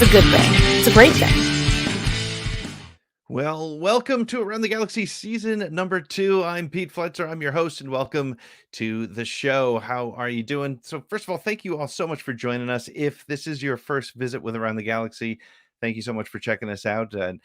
It's a good thing. It's a great thing. Well, welcome to Around the Galaxy season number 2. I'm Pete Fletcher. I'm your host, and welcome to the show. How are you doing? So, first of all, thank you all so much for joining us. If this is your first visit with Around the Galaxy, thank you so much for checking us out. And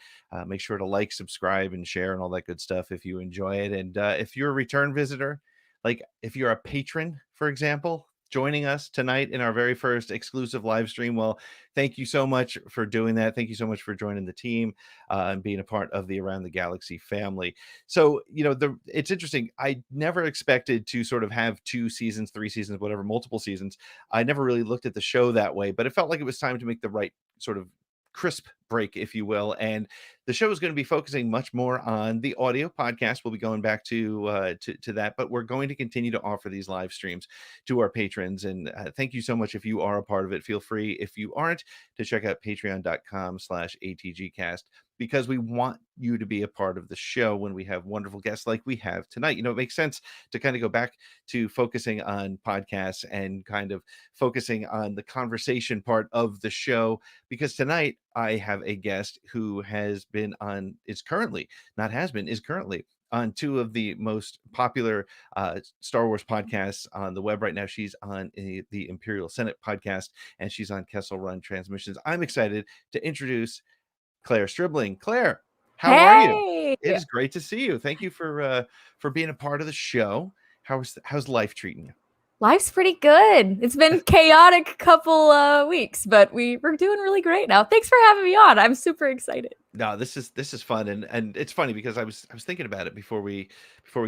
make sure to like, subscribe, and share, and all that good stuff if you enjoy it. And if you're a return visitor, like if you're a patron, for example, joining us tonight in our very first exclusive live stream, well, thank you so much for doing that. Thank you so much for joining the team and being a part of the Around the Galaxy family. So, it's interesting. I never expected to sort of have 2 seasons, 3 seasons, whatever, multiple seasons. I never really looked at the show that way, but it felt like it was time to make the right sort of crisp break, if you will. And the show is going to be focusing much more on the audio podcast. We'll be going back to that, but we're going to continue to offer these live streams to our patrons. And thank you so much if you are a part of it. Feel free, if you aren't, to check out patreon.com/ATGcast, because we want you to be a part of the show when we have wonderful guests like we have tonight. It makes sense to kind of go back to focusing on podcasts and kind of focusing on the conversation part of the show, because tonight I have a guest who is currently on 2 of the most popular Star Wars podcasts on the web right now. She's on the Imperial Senate podcast, and she's on Kessel Run Transmissions. I'm excited to introduce Clare Stribling. Clare, how are you? It is great to see you. Thank you for being a part of the show. How's life treating you? Life's pretty good. It's been chaotic couple weeks, but we're doing really great now. Thanks for having me on. I'm super excited. No, this is fun, and it's funny because I was thinking about it before we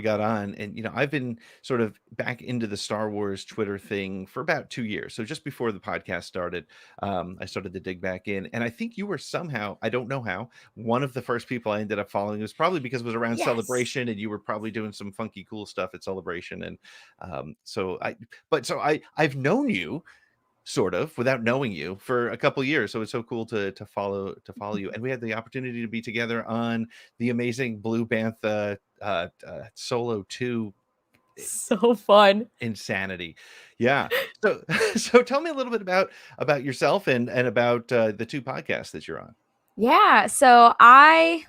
got on, and I've been sort of back into the Star Wars Twitter thing for about 2 years. So just before the podcast started, I started to dig back in, and I think you were somehow, I don't know how, one of the first people I ended up following. It was probably because it was around Celebration, and you were probably doing some funky cool stuff at Celebration, and I've known you sort of without knowing you for a couple years, so it's so cool to follow you. And we had the opportunity to be together on the amazing Blue Bantha Solo 2. So fun. Insanity. Yeah. So tell me a little bit about yourself and about the 2 podcasts that you're on. Yeah, so I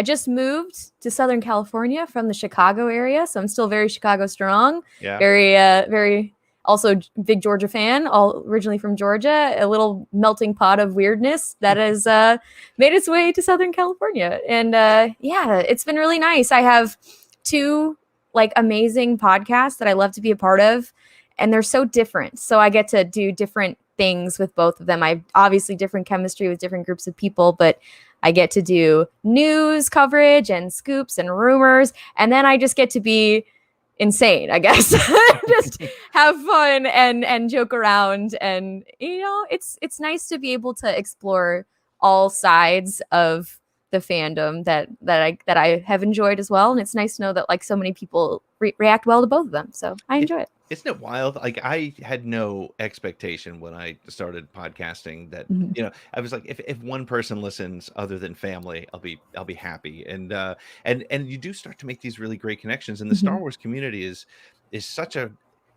just moved to Southern California from the Chicago area, so I'm still very Chicago strong. Yeah. Very also big Georgia fan, all originally from Georgia, a little melting pot of weirdness that has made its way to Southern California. And it's been really nice. I have 2 amazing podcasts that I love to be a part of, and they're so different. So I get to do different things with both of them. I have obviously different chemistry with different groups of people, but I get to do news coverage and scoops and rumors, and then I just get to be insane, I guess. Just have fun and joke around, and it's nice to be able to explore all sides of the fandom that I have enjoyed as well, and it's nice to know that so many people react well to both of them, so I enjoy it. Isn't it wild? I had no expectation when I started podcasting that I was like, if one person listens other than family, I'll be happy. And you do start to make these really great connections. And the Star Wars community is such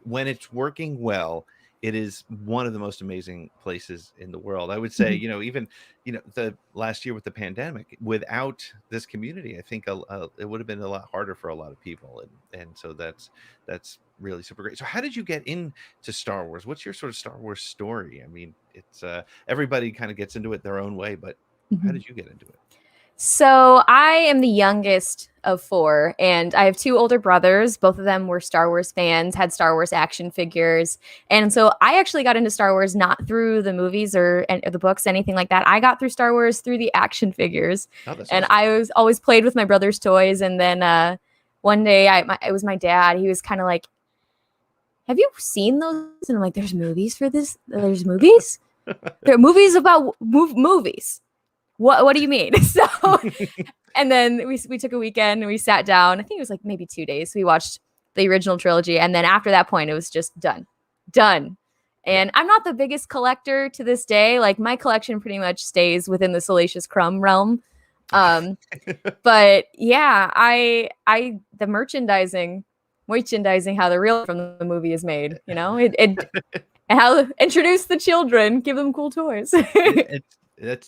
when it's working well, it is one of the most amazing places in the world. I would say, even the last year with the pandemic, without this community, I think it would have been a lot harder for a lot of people. And so that's really super great. So how did you get into Star Wars? What's your sort of Star Wars story? I mean, it's everybody kind of gets into it their own way, but how did you get into it? So I am the youngest of 4, and I have 2 older brothers. Both of them were Star Wars fans, had Star Wars action figures. And so I actually got into Star Wars not through the movies or the books, anything like that. I got through Star Wars through the action figures. Oh, that's and awesome. I was always played with my brother's toys. And then one day it was my dad. He was kind of like, have you seen those? And I'm like, there's movies for this? There's movies? There are movies about movies. What do you mean? So, and then we took a weekend and we sat down. I think it was maybe 2 days. We watched the original trilogy. And then after that point, it was just done. And I'm not the biggest collector to this day. My collection pretty much stays within the Salacious Crumb realm. But yeah, the merchandising how the real from the movie is made, it And how introduce the children, give them cool toys.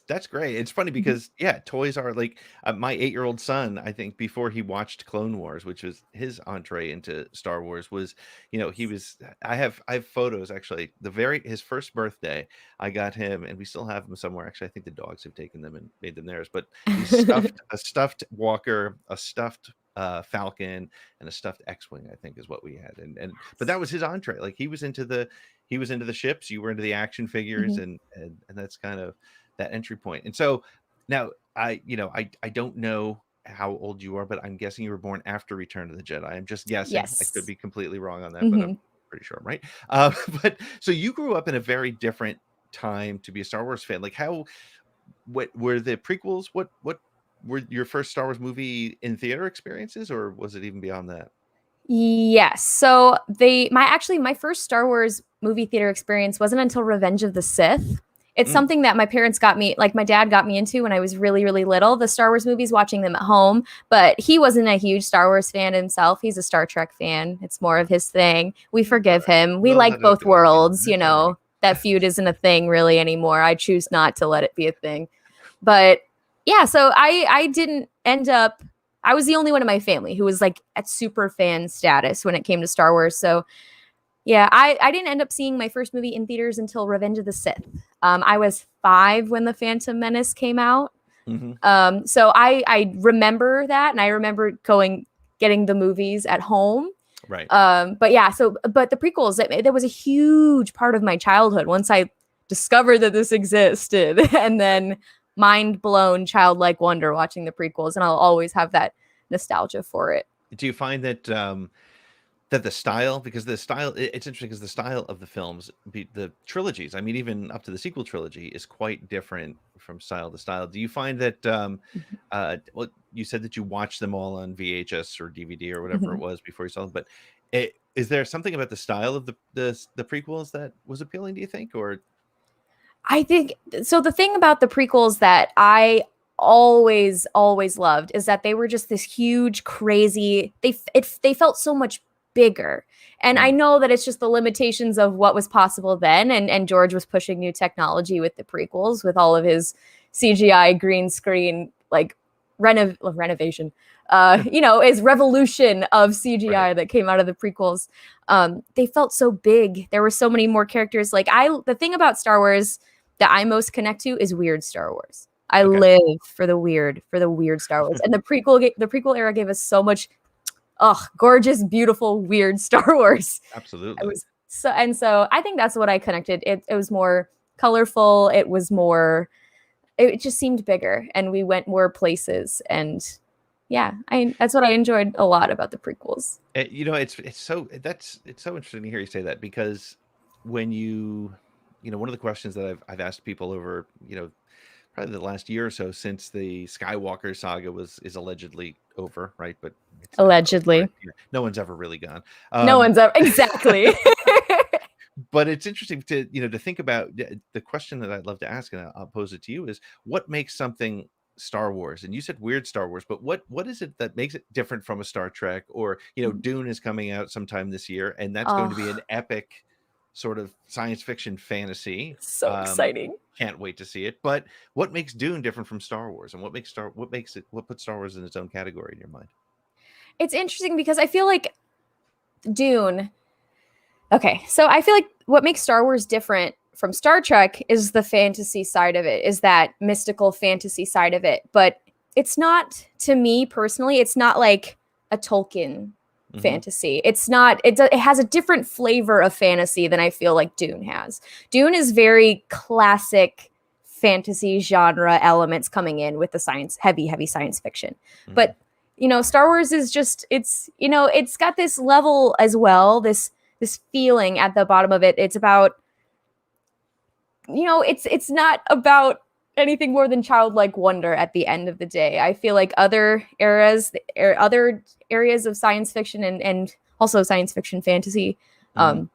That's great. It's funny because yeah, toys are like my 8-year-old son. I think before he watched Clone Wars, which was his entree into Star Wars, was he was. I have photos actually. His first birthday, I got him, and we still have them somewhere. Actually, I think the dogs have taken them and made them theirs. But a stuffed Walker, a stuffed Falcon, and a stuffed X-wing. I think is what we had, but that was his entree. Like he was into the ships. You were into the action figures, Mhm. and that's kind of that entry point. And so now I don't know how old you are, but I'm guessing you were born after Return of the Jedi. I'm just guessing. I could Yes. be completely wrong on that, but I'm Mhm. pretty sure I'm right. Uh, but so you grew up in a very different time to be a Star Wars fan. Like what were the prequels? What were your first Star Wars movie in theater experiences, or was it even beyond that? Yes. So my first Star Wars movie theater experience wasn't until Revenge of the Sith. It's Mm, something that my parents got me, like my dad got me into when I was really, really little. The Star Wars movies, watching them at home, but he wasn't a huge Star Wars fan himself. He's a Star Trek fan. It's more of his thing. We all forgive right. him. We We'll like let it both go. Yeah, worlds. that's all right. That feud isn't a thing really anymore. I choose not to let it be a thing. But yeah, so I didn't end up. I was the only one in my family who was like at super fan status when it came to Star Wars. So yeah, I didn't end up seeing my first movie in theaters until Revenge of the Sith. I was 5 when The Phantom Menace came out. Hmm. So I remember that, and I remember getting the movies at home. Right. But yeah, but the prequels, that was a huge part of my childhood once I discovered that this existed, and then mind blown childlike wonder watching the prequels, and I'll always have that nostalgia for it. Do you find that that the style, because it's interesting because the style of the films, the trilogies, I mean even up to the sequel trilogy, is quite different from style to style. Do you find that well, you said that you watched them all on VHS or DVD or whatever it Mhm. was before you saw them, but is there something about the style of the prequels that was appealing, do you think? Or I think so. The thing about the prequels that I always loved is that they were just this huge, crazy. They felt so much bigger, and I Mm, know that it's just the limitations of what was possible then. And George was pushing new technology with the prequels, with all of his CGI green screen like renovation. His revolution of right. CGI that came out of the prequels. They felt so big. There were so many more characters. The thing about Star Wars that I most connect to is weird Star Wars. I Okay. live for the weird Star Wars, and the prequel era gave us so much, gorgeous, beautiful, weird Star Wars. It Absolutely. was so I think that's what I connected. It was more colorful. It was more. It just seemed bigger, and we went more places. And yeah, I that's what I enjoyed a lot about the prequels. It's so interesting to hear you say that, because when one of the questions that I've asked people over, probably the last year or so, since the Skywalker saga is allegedly over, right? But it's never over, right? Allegedly, Yeah, no one's ever really gone. no Um, one's ever exactly. but it's interesting to think about the question that I'd love to ask, and I'll pose it to you, is what makes something Star Wars? And you said weird Star Wars, but what is it that makes it different from a Star Trek? Or Dune is coming out sometime this year, and that's going to be an Oh, epic sort of science fiction fantasy. so exciting. Can't wait to see it. But what makes Dune different from Star Wars, and what puts Star Wars in its own category in your mind? It's interesting because I feel like Dune. Okay, so I feel like what makes Star Wars different from Star Trek is the fantasy side of it, is that mystical fantasy side of it. But it's not, to me personally, it's not like a Tolkien Hmm. fantasy. It has a different flavor of fantasy than I feel like Dune has. Dune is very classic fantasy genre elements coming in with the heavy science fiction. Hmm. But Star Wars is just it's got this level as well, this feeling at the bottom of it. It's about, it's not about anything more than childlike wonder at the end of the day. I feel like other areas of science fiction and also science fiction fantasy, Hmm. um,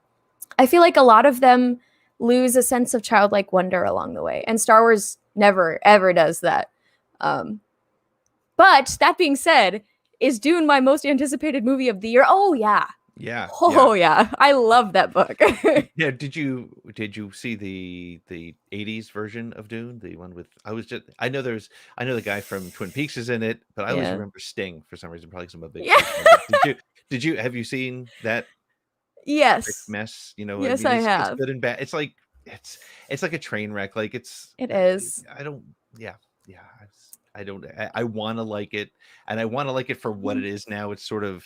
I feel like a lot of them lose a sense of childlike wonder along the way, and Star Wars never ever does that. Um, but that being said, is Dune my most anticipated movie of the year? Oh yeah, Yeah, yeah. Oh yeah, I love that book. Yeah, did you see the 80s version of Dune? The one with I know the guy from Twin Peaks is in it, but I always Yeah. remember Sting for some reason, probably 'cause I'm a big Yeah. Sting fan. But did you have you seen that Yes. mess? You know, I Yes, mean, I it's have. good and bad. It's like a train wreck. Like It is. I don't yeah, yeah. I don't I want to like it, and I want to like it for what Mhm. it is now. It's sort of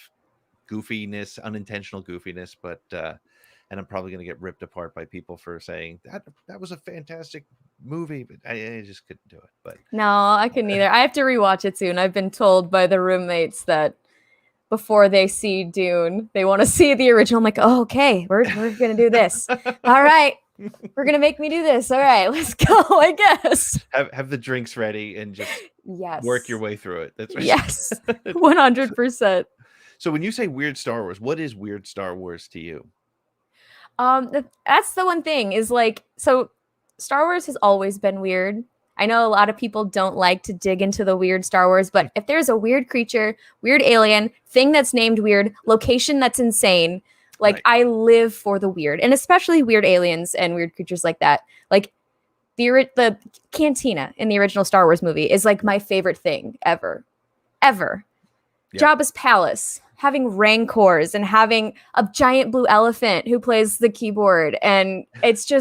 goofiness, unintentional goofiness, but and I'm probably going to get ripped apart by people for saying that was a fantastic movie, but I just couldn't do it. But No, I couldn't either. I have to rewatch it soon. I've been told by the roommates that before they see Dune, they want to see the original. I'm like, oh, okay, we're gonna do this. All right, we're gonna make me do this. All right, let's go. I guess. have the drinks ready and just work your Yes. way through it. That's Yes. right. 100%. So when you say weird Star Wars, what is weird Star Wars to you? That's the one thing is like, so Star Wars has always been weird. I know a lot of people don't like to dig into the weird Star Wars, but if there's a weird creature, weird alien, thing that's named weird, location that's insane, like Right. I live for the weird, and especially weird aliens and weird creatures like that. Like the cantina in the original Star Wars movie is like my favorite thing ever. Ever. Yep. Jabba's palace, having rancors and having a giant blue elephant who plays the keyboard, and it's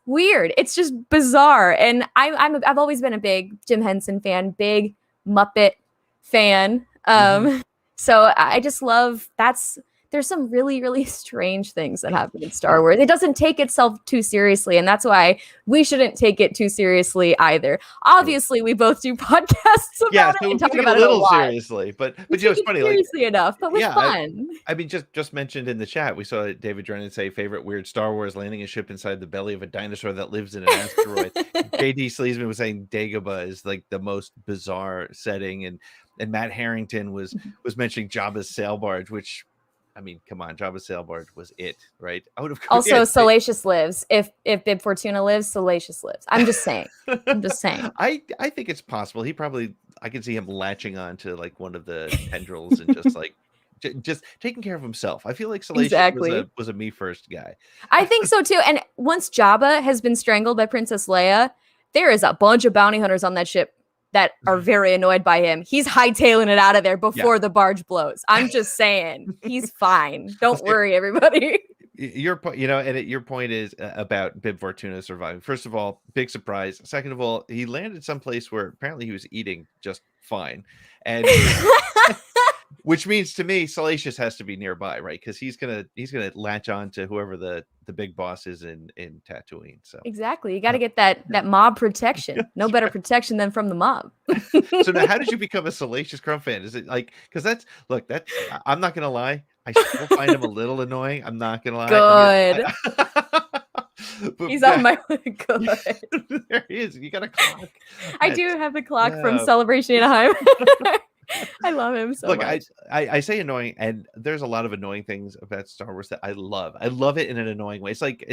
weird. It's just bizarre, and I've always been a big Jim Henson fan, big Muppet fan. Mhm. So I just love that's there's some really really strange things that happen in Star Wars. It doesn't take itself too seriously, and that's why we shouldn't take it too seriously either. Obviously, we both do podcasts Yeah, about it so we and talk take it a about it a little lot. seriously, but We you know, take it's it funny, like, seriously enough, but with yeah, fun. I mean, just mentioned in the chat, we saw David Drennan say favorite weird Star Wars landing a ship inside the belly of a dinosaur that lives in an asteroid. JD Sleesman was saying Dagobah is like the most bizarre setting, and Matt Harrington was mentioning Jabba's sail barge, which I mean, come on, Jabba's sail barge was it, right? I would have Also, Salacious lives. If Bib Fortuna lives, Salacious lives. I'm just saying. I'm just saying. I think it's possible. I can see him latching on to like one of the tendrils and just like just taking care of himself. I feel like Salacious Exactly. was a me first guy. I think so too. And once Jabba has been strangled by Princess Leia, there is a bunch of bounty hunters on that ship that are very annoyed by him. He's hightailing it out of there before the barge blows. I'm just saying. He's fine. Don't worry, everybody. Your point, you know, and your point is about Bib Fortuna surviving. First of all, big surprise. Second of all, he landed someplace where apparently he was eating just fine, and which means to me, Salacious has to be nearby, right? Because he's gonna latch on to whoever the big boss is in Tatooine. So Exactly. You got to get that mob protection. No better protection than from the mob. so now, how did you become a Salacious Crumb fan? Is it like because I'm not gonna lie, I still find him a little annoying. I'm not gonna lie. Good. But He's on my good. there he is. You got a clock. I do have the clock from Celebration Anaheim. I love him so Look, much. I say annoying, and there's a lot of annoying things about Star Wars that I love. I love it in an annoying way. It's like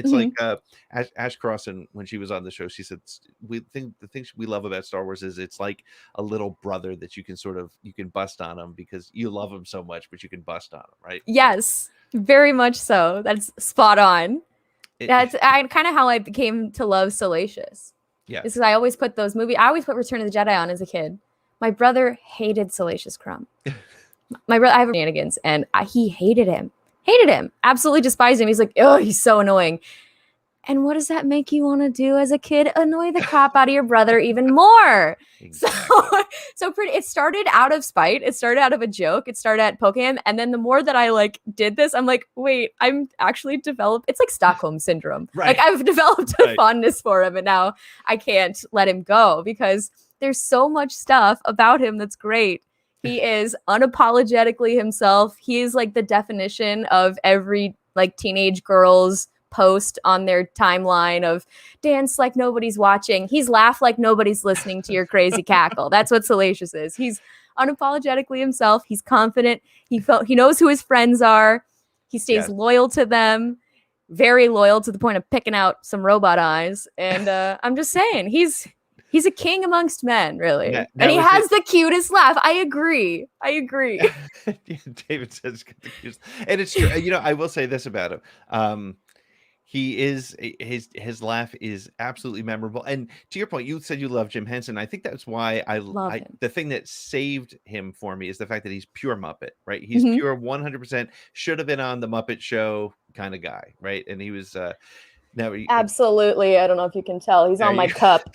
Ash Crossan when she was on the show. She said we think the things we love about Star Wars is it's like a little brother that you can bust on him because you love him so much, but you can bust on him, right? Yes, very much so. That's spot on. That's kind of how I became to love Salacious. Yeah, because I always put I always put Return of the Jedi on as a kid. My brother hated Salacious Crumb. My brother, I have shenanigans, and he hated him. Absolutely despised him. He's like, oh, he's so annoying. And what does that make you want to do as a kid? Annoy the crap out of your brother even more. Exactly. So pretty. It started out of spite. It started out of a joke. It started at poking him, and then the more that I like did this, I'm like, wait, I'm actually developed. It's like Stockholm syndrome. Right. Like I've developed a fondness for him, and now I can't let him go because there's so much stuff about him that's great. He is unapologetically himself. He is like the definition of every like teenage girl's post on their timeline of dance like nobody's watching. He's laugh like nobody's listening to your crazy cackle. That's what Salacious is. He's unapologetically himself. He's confident. He knows who his friends are. He stays loyal to them, very loyal to the point of picking out some robot eyes. And I'm just saying, he's He's a king amongst men, really. Now And he is has the cutest laugh. I agree. Yeah, David says he's got the cutest, and it's true. I will say this about him. He is his laugh is absolutely memorable. And to your point, you said you love Jim Henson. I think that's why Love him. the thing that saved him for me is the fact that he's pure Muppet, right? He's Mhm. pure 100%. Should have been on the Muppet Show kind of guy, right? And he was now Absolutely. I don't know if you can tell. He's there on my you- cup.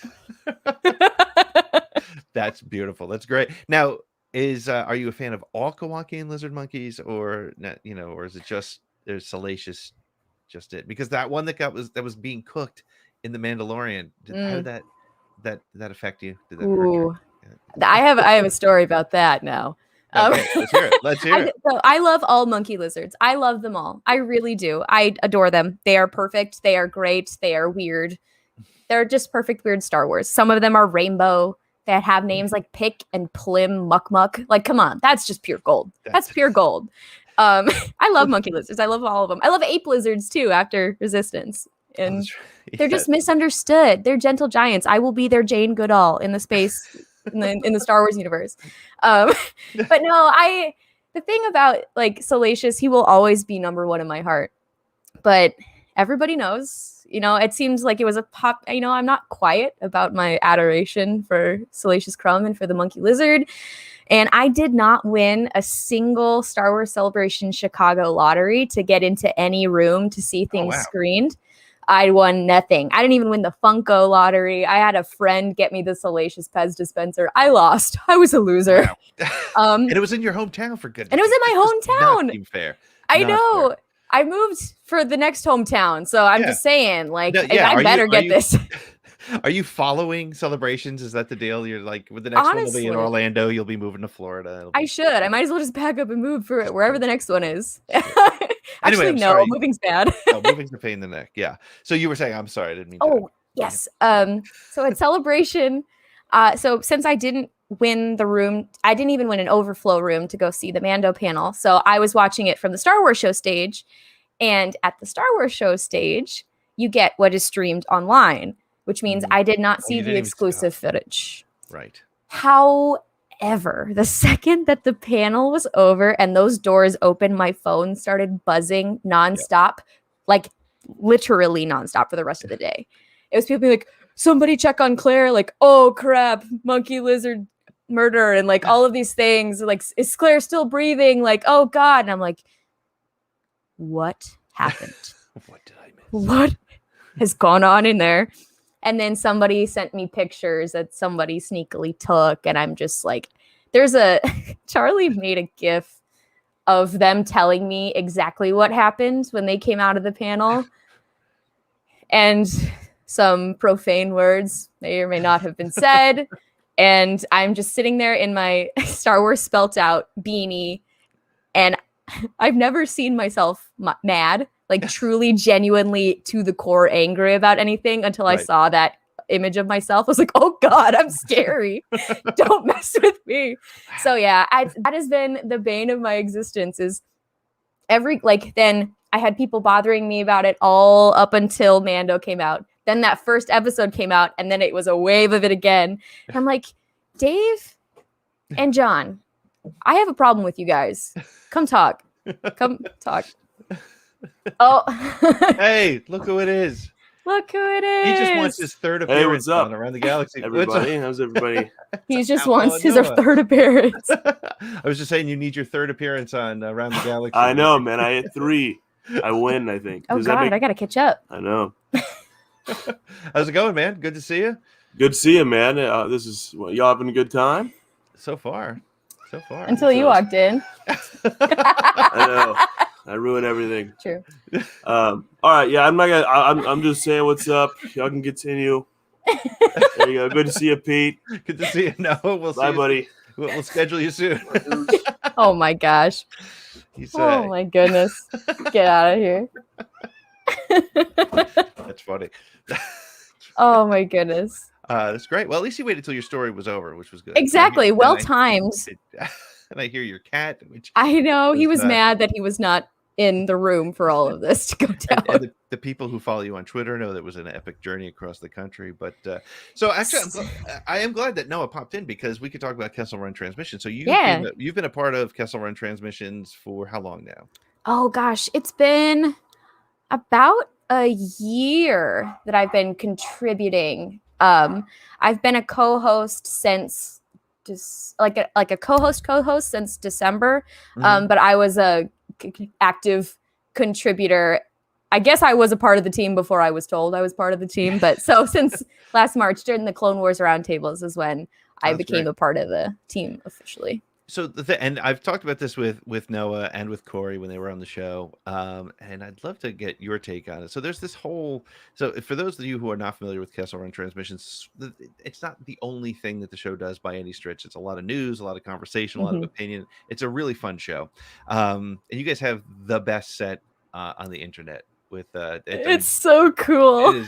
That's beautiful. That's great. Now, are you a fan of all Kowakian lizard monkeys, or not? Or is it just there's Salacious, just it? Because that one that was being cooked in the Mandalorian, how did that affect you? Did that hurt you? Ooh. I have a story about that now. Okay, let's hear it. Let's hear it. So I love all monkey lizards. I love them all. I really do. I adore them. They are perfect. They are great. They are weird. They're just perfect weird Star Wars. Some of them are rainbow that have names like Pick and Plim, Muck Muck. Like, come on, that's just pure gold. That's pure gold. I love monkey lizards. I love all of them. I love ape lizards too after Resistance. And they're just misunderstood. They're gentle giants. I will be their Jane Goodall in the space in the Star Wars universe. But no, the thing about like Salacious, he will always be number one in my heart. But everybody knows, it seems like it was a pop. I'm not quiet about my adoration for Salacious Crumb and for the monkey lizard. And I did not win a single Star Wars Celebration Chicago lottery to get into any room to see things screened. I won nothing. I didn't even win the Funko lottery. I had a friend get me the Salacious Pez dispenser. I lost. I was a loser. Wow. And it was in your hometown, for goodness. And it was in my hometown. Not seem fair. I know. Fair. I moved for the next hometown, so I'm just saying, like, I better get this. Are you following celebrations? Is that the deal? You're like, with the next one will be in Orlando, you'll be moving to Florida. I should. I might as well just pack up and move for wherever the next one is. Anyway, Actually, no, sorry. moving's bad. No, moving's a pain in the neck. Yeah. So you were saying, I'm sorry, I didn't mean to. Oh, yes. So at Celebration, so since I didn't win the room, I didn't even win an overflow room to go see the Mando panel. So I was watching it from the Star Wars show stage. And at the Star Wars show stage, you get what is streamed online, which means I did not see the exclusive footage. Right. However, the second that the panel was over and those doors opened, my phone started buzzing nonstop, like literally nonstop for the rest of the day. It was people being like, somebody check on Claire, like, oh crap, monkey lizard murder, and like all of these things. Like, is Claire still breathing? Like, oh God. And I'm like, what happened? What did I miss? What has gone on in there? And then somebody sent me pictures that somebody sneakily took. And I'm just like, Charlie made a GIF of them telling me exactly what happened when they came out of the panel. And some profane words may or may not have been said. And I'm just sitting there in my Star Wars spelt out beanie. And I've never seen myself mad, like truly, genuinely to the core angry about anything until I saw that image of myself. I was like, oh God, I'm scary. Don't mess with me. So yeah, that has been the bane of my existence is then I had people bothering me about it all up until Mando came out. Then that first episode came out and then it was a wave of it again. And I'm like, Dave and John, I have a problem with you guys. Come talk. Come talk. Oh. Hey, look who it is. Look who it is. He just wants his third appearance on Around the Galaxy. Everybody, how's everybody? He just wants his third appearance. I was just saying, you need your third appearance on Around the Galaxy. I know, man. I hit 3. I win, I think. Oh, God, I got to catch up. I know. How's it going, man? Good to see you. Good to see you, man. Y'all having a good time? So far. Until you walked in. I know. I ruined everything. True. All right, yeah. I'm just saying what's up. Y'all can continue. There you go. Good to see you, Pete. Good to see you. No, we'll see. Bye, buddy. We'll schedule you soon. Oh my gosh. Oh my goodness. Get out of here. That's funny. Oh my goodness. That's great. Well, at least you waited till your story was over, which was good. Exactly. Well timed. And I hear your cat, which I know he was mad that he was not in the room for all of this to go down. And the people who follow you on Twitter know that was an epic journey across the country. But so actually, I am glad that Noah popped in because we could talk about Kessel Run Transmission. So you've been a part of Kessel Run Transmissions for how long now? Oh gosh, it's been about a year that I've been contributing. I've been a co-host since just like a co-host since December. But I was a active contributor. I guess I was a part of the team before I was told I was part of the team. But so since last March during the Clone Wars Roundtables is when I became a part of the team officially. So and I've talked about this with Noah and with Corey when they were on the show, and I'd love to get your take on it. So there's this whole. So for those of you who are not familiar with Kessel Run Transmissions, it's not the only thing that the show does by any stretch. It's a lot of news, a lot of conversation, a lot of opinion. It's a really fun show, and you guys have the best set on the internet. With it's so cool.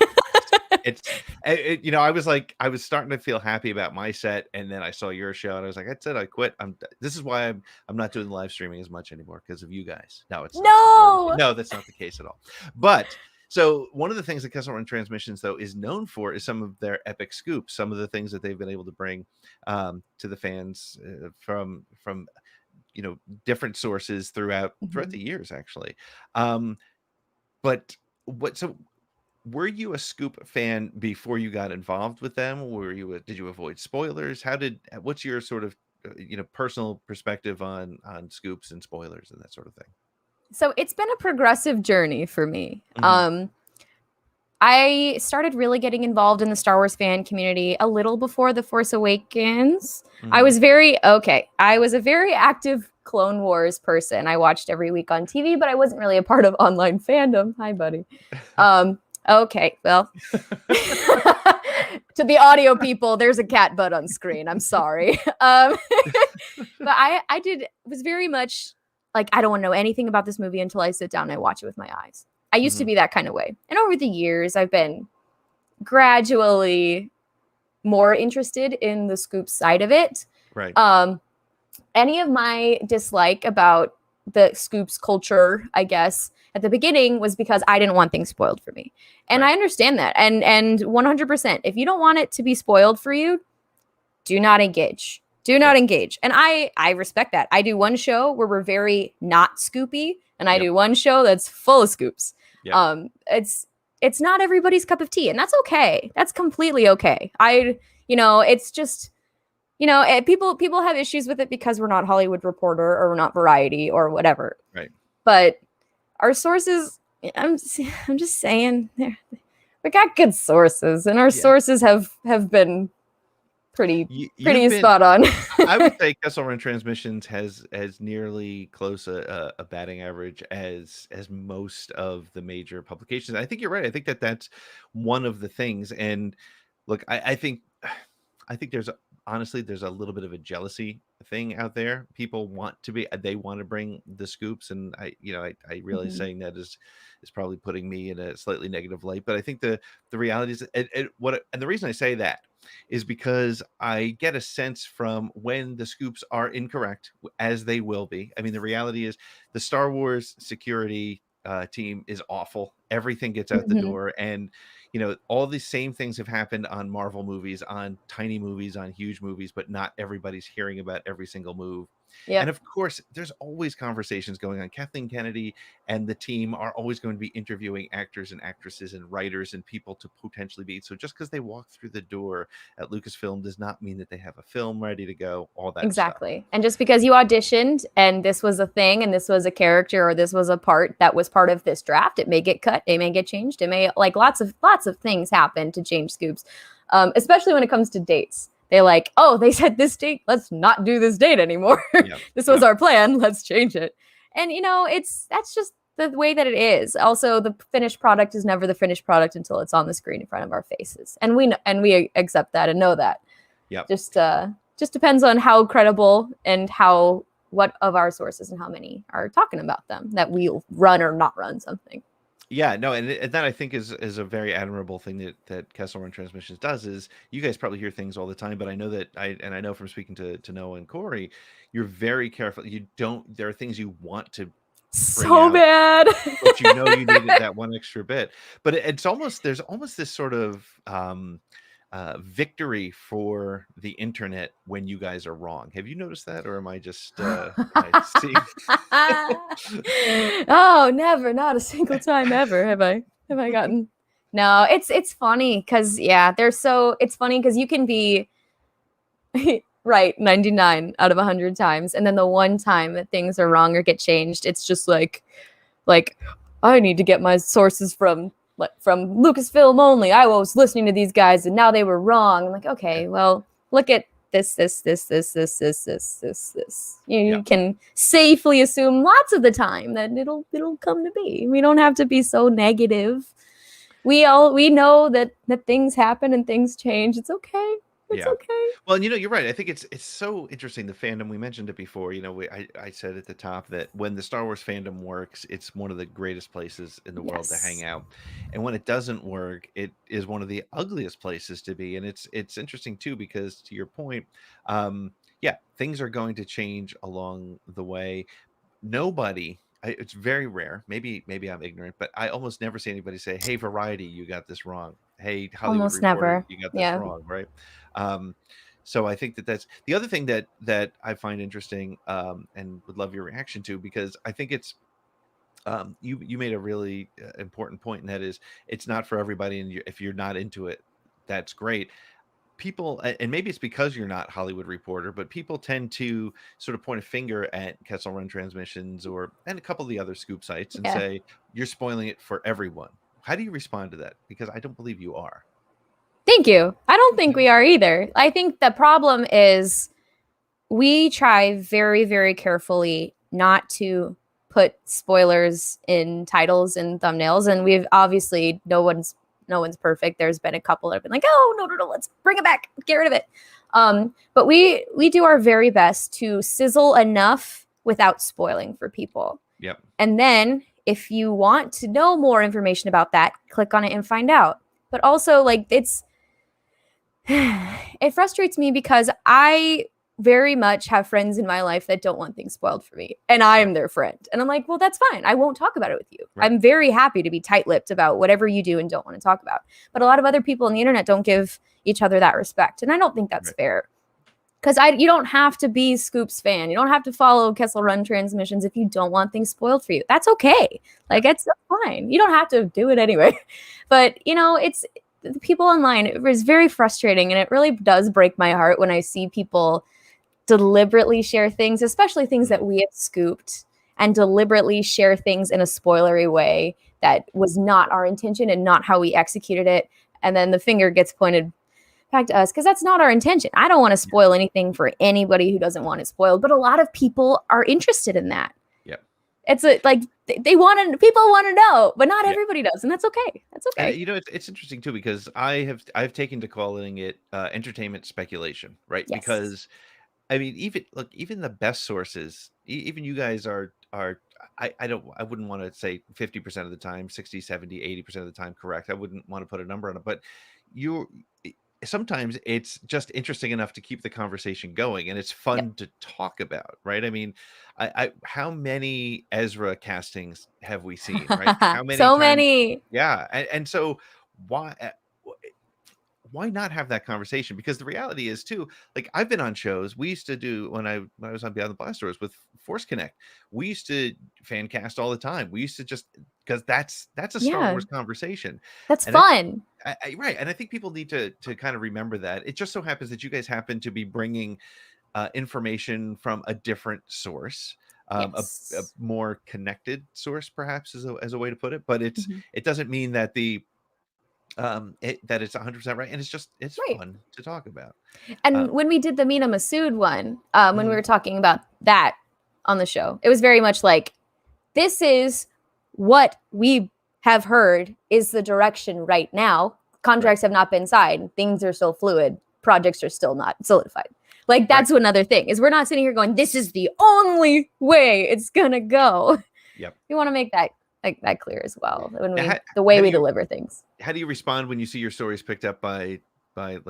I was starting to feel happy about my set, and then I saw your show, and I was like, that's it, I quit. This is why I'm not doing live streaming as much anymore because of you guys. No, that's not the case at all. But so one of the things that Kessel Run Transmissions though is known for is some of their epic scoops, some of the things that they've been able to bring to the fans from different sources throughout the years, actually. But were you a scoop fan before you got involved with them? Did you avoid spoilers? What's your sort of personal perspective on scoops and spoilers and that sort of thing? So it's been a progressive journey for me. I started really getting involved in the Star Wars fan community a little before The Force Awakens. I was a very active Clone Wars person. I watched every week on TV, but I wasn't really a part of online fandom. Hi, buddy. Okay, well, to the audio people, there's a cat butt on screen. I'm sorry. But I was very much like, I don't want to know anything about this movie until I sit down and I watch it with my eyes. I used to be that kind of way. And over the years, I've been gradually more interested in the scoop side of it. Right. Any of my dislike about the scoops culture, I guess, at the beginning was because I didn't want things spoiled for me. And I understand that. And 100%, if you don't want it to be spoiled for you, do not engage. Do not engage. And I respect that. I do one show where we're very not scoopy, and I do one show that's full of scoops. Yep. It's not everybody's cup of tea, and that's okay. That's completely okay. It's just, people have issues with it because we're not Hollywood Reporter or we're not Variety or whatever. Right. But our sources, I'm just saying, we got good sources, and our sources have been pretty spot on. I would say Kessel Run Transmissions has nearly close a batting average as most of the major publications. I think you're right. I think that's one of the things. And look, I think there's a little bit of a jealousy thing out there. People want to bring the scoops, and I realize saying that is probably putting me in a slightly negative light. But I think the reality is, and the reason I say that is because I get a sense from when the scoops are incorrect, as they will be. I mean, the reality is the Star Wars security team is awful. Everything gets out the door, and all these same things have happened on Marvel movies, on tiny movies, on huge movies, but not everybody's hearing about every single move. Yep. And of course, there's always conversations going on. Kathleen Kennedy and the team are always going to be interviewing actors and actresses and writers and people to potentially be. So just because they walk through the door at Lucasfilm does not mean that they have a film ready to go, all that exactly stuff. And just because you auditioned and this was a thing and this was a character or this was a part that was part of this draft, it may get cut, it may get changed, it may, like, lots of things happen to change scoops, especially when it comes to dates. They they said this date, let's not do this date anymore. Yep. This was our plan, let's change it. And that's just the way that it is. Also, the finished product is never the finished product until it's on the screen in front of our faces, and we accept that and know that. Yeah. Just depends on how credible and what of our sources and how many are talking about them, that we'll run or not run something. Yeah, no, and that I think is a very admirable thing that Kessel Run Transmissions does. Is you guys probably hear things all the time, but I know that I know from speaking to Noah and Corey, you're very careful. There are things you want to So out, bad. but you know you needed that one extra bit. But there's almost this sort of victory for the internet when you guys are wrong. Have you noticed that, or am I just am I seeing? Oh, never, not a single time ever have I gotten. No, it's funny because it's funny because you can be right 99 out of 100 times, and then the one time that things are wrong or get changed, it's just like I need to get my sources from Lucasfilm only. I was listening to these guys and now they were wrong. I'm like, okay, well, look at this. You can safely assume lots of the time that it'll come to be. We don't have to be so negative. We know that things happen and things change. It's okay. It's okay. Well, you're right. I think it's so interesting, the fandom. We mentioned it before. I said at the top that when the Star Wars fandom works, it's one of the greatest places in the world to hang out. And when it doesn't work, it is one of the ugliest places to be. And it's interesting too, because to your point, things are going to change along the way. It's very rare. Maybe I'm ignorant, but I almost never see anybody say, "Hey, Variety, you got this wrong. Hey, Hollywood Almost Reporter, never. you got this wrong," right? So I think that's the other thing that I find interesting, and would love your reaction to, because I think it's you made a really important point, and that is it's not for everybody, and if you're not into it, that's great. People, and maybe it's because you're not Hollywood Reporter, but people tend to sort of point a finger at Kessel Run Transmissions and a couple of the other scoop sites and say you're spoiling it for everyone. How do you respond to that? Because I don't believe you are. Thank you. I don't think we are either. I think the problem is we try very, very carefully not to put spoilers in titles and thumbnails, and we've obviously no one's perfect. There's been a couple that have been like, oh no, let's bring it back, get rid of it. But we do our very best to sizzle enough without spoiling for people. Yep. And then if you want to know more information about that, click on it and find out. But also, it frustrates me because I very much have friends in my life that don't want things spoiled for me, and I am their friend. And I'm like, well, that's fine. I won't talk about it with you. Right. I'm very happy to be tight-lipped about whatever you do and don't want to talk about. But a lot of other people on the internet don't give each other that respect, and I don't think that's fair. Because you don't have to be Scoop's fan. You don't have to follow Kessel Run Transmissions if you don't want things spoiled for you. That's okay. It's fine. You don't have to do it anyway. But it's the people online. It was very frustrating, and it really does break my heart when I see people deliberately share things, especially things that we have scooped, and deliberately share things in a spoilery way that was not our intention and not how we executed it. And then the finger gets pointed back to us because that's not our intention. I don't want to spoil anything for anybody who doesn't want it spoiled, but a lot of people are interested in that. Yep. It's people want to know, but not everybody does, and that's okay. That's okay. It's interesting too, because I've taken to calling it entertainment speculation, right? Yes. Because I mean, even the best sources, even you guys are I wouldn't want to say 50% of the time, 60, 70, 80% of the time correct. I wouldn't want to put a number on it, but sometimes it's just interesting enough to keep the conversation going, and it's fun to talk about, right? I mean, how many Ezra castings have we seen, right? How many? So many. Yeah, and so why not have that conversation? Because the reality is too, I've been on shows we used to do when I was on Beyond the Blast Doors with Force Connect. We used to fan cast all the time. We used to just, because that's a Star Wars conversation. That's fun. Right. And I think people need to kind of remember that. It just so happens that you guys happen to be bringing information from a different source. A more connected source, perhaps, as a way to put it. But it doesn't mean that that it's 100% right, and it's fun to talk about. And when we did the Mina Masood one, when we were talking about that on the show, it was very much like, this is what we have heard is the direction right now. Contracts have not been signed. Things are still fluid. Projects are still not solidified. That's another thing, is we're not sitting here going, this is the only way it's gonna go. Yep. We want to make that clear as well, when the way we deliver things. How do you respond when you see your stories picked up by I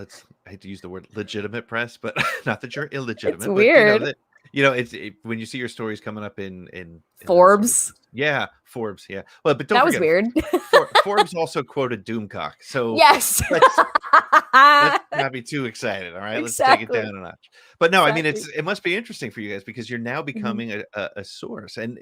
hate to use the word legitimate press, but not that you're illegitimate. It's weird. But, when you see your stories coming up in those sort of Forbes. things. Yeah, Forbes. Yeah. Well, but don't That was forget, weird. Forbes also quoted Doomcock. So Yes. let's not be too excited. All right, let's take it Exactly. down a notch. But no, I mean, Exactly. it must be interesting for you guys because you're now Mhm. becoming a source, and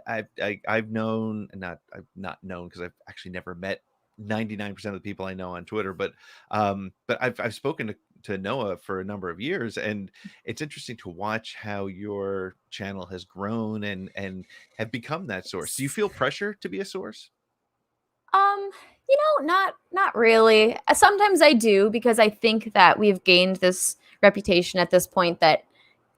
I've known, and I've not known because I've actually never met 99% of the people I know on Twitter, but I've spoken to Noah for a number of years, and it's interesting to watch how your channel has grown and have become that source. Do you feel pressure to be a source? Um, not really. Sometimes I do because I think that we've gained this reputation at this point that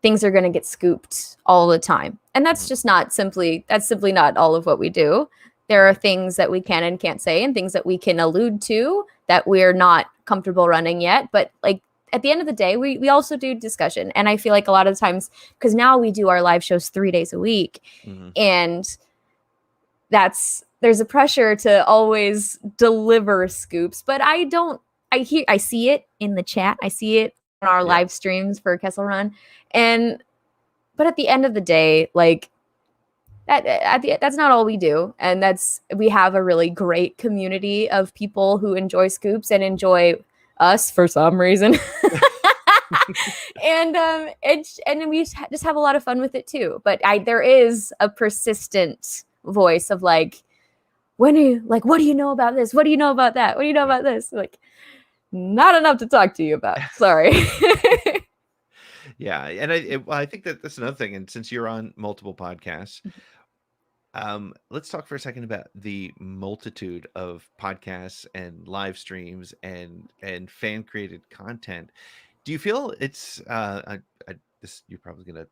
things are going to get scooped all the time. And Mhm. that's simply not all of what we do. There are Right. things that we can and can't say and things that we can allude to that we're not comfortable running yet, but like at the end of the day, we also do discussion. And I feel like a lot of the times, because now we do our live shows 3 days a week, Mhm. and there's a pressure to always deliver scoops, but I see it in the chat. I see it on our Yeah. live streams for Kessel Run. But at the end of the day, like that's not all we do. And we have a really great community of people who enjoy scoops and enjoy us for some reason. And we just have a lot of fun with it too. But there is a persistent voice of like, when are you like, what do you know about this? What do you know about that? What do you know about this? Like, not enough to talk to you about. Sorry. Yeah, and I think that that's another thing. And since you're on multiple podcasts, let's talk for a second about the multitude of podcasts and live streams and fan created content. Do you feel it's this you're probably gonna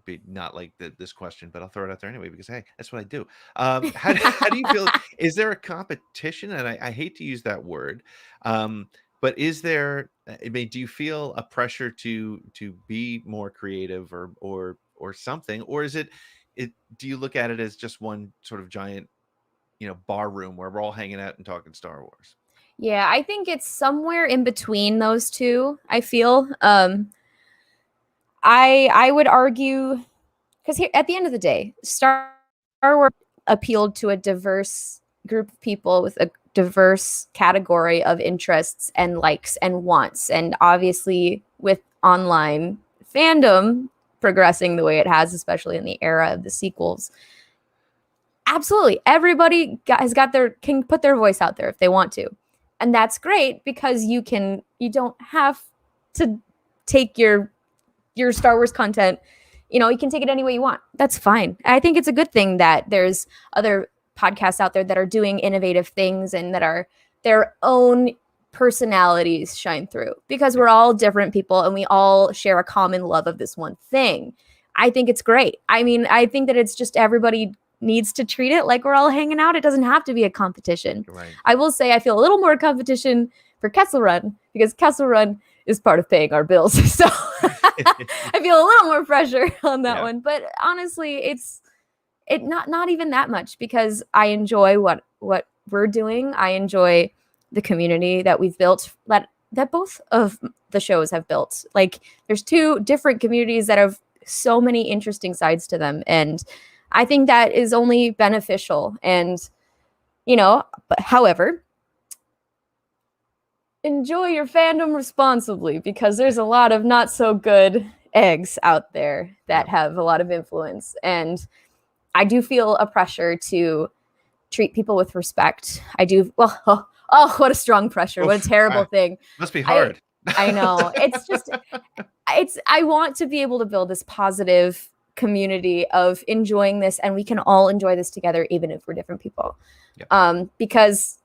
be not like this question, but I'll throw it out there anyway because hey, that's what I do. How do you feel? Is there a competition? And I hate to use that word, but is there? I mean, do you feel a pressure to be more creative or something, or is it? Do you look at it as just one sort of giant, bar room where we're all hanging out and talking Star Wars? Yeah, I think it's somewhere in between those two. I feel. I would argue because at the end of the day, Star Wars appealed to a diverse group of people with a diverse category of interests and likes and wants. And obviously, with online fandom progressing the way it has, especially in the era of the sequels, absolutely everybody can put their voice out there if they want to, and that's great because you don't have to take your Star Wars content, you can take it any way you want. That's fine. I think it's a good thing that there's other podcasts out there that are doing innovative things and that are their own personalities shine through because Yeah. we're all different people and we all share a common love of this one thing. I think it's great. I mean, I think that it's just everybody needs to treat it like we're all hanging out. It doesn't have to be a competition. Right. I will say I feel a little more competition for Kessel Run because Kessel Run is part of paying our bills. So I feel a little more pressure on that Yeah. one. But honestly, it's not even that much because I enjoy what we're doing. I enjoy the community that we've built that both of the shows have built. Like there's two different communities that have so many interesting sides to them. And I think that is only beneficial. And, but however, enjoy your fandom responsibly because there's a lot of not so good eggs out there that Yeah. have a lot of influence. And I do feel a pressure to treat people with respect. I do. Well, oh, what a strong pressure. What a Oof, terrible thing. must be I hard. I know. I want to be able to build this positive community of enjoying this and we can all enjoy this together even if we're different people. Yeah. Because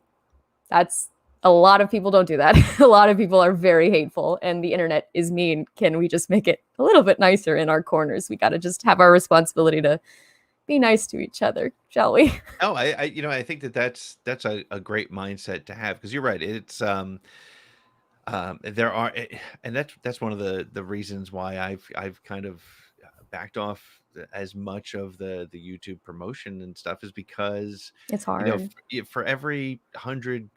that's a lot of people don't do that. A lot of people are very hateful and the internet is mean. Can we just make it a little bit nicer in our corners? We got to just have our responsibility to be nice to each other, shall we? Oh, I think that's a great mindset to have because you're right. It's there are and that's one of the reasons why I've kind of backed off as much of the YouTube promotion and stuff is because It's hard. for every 100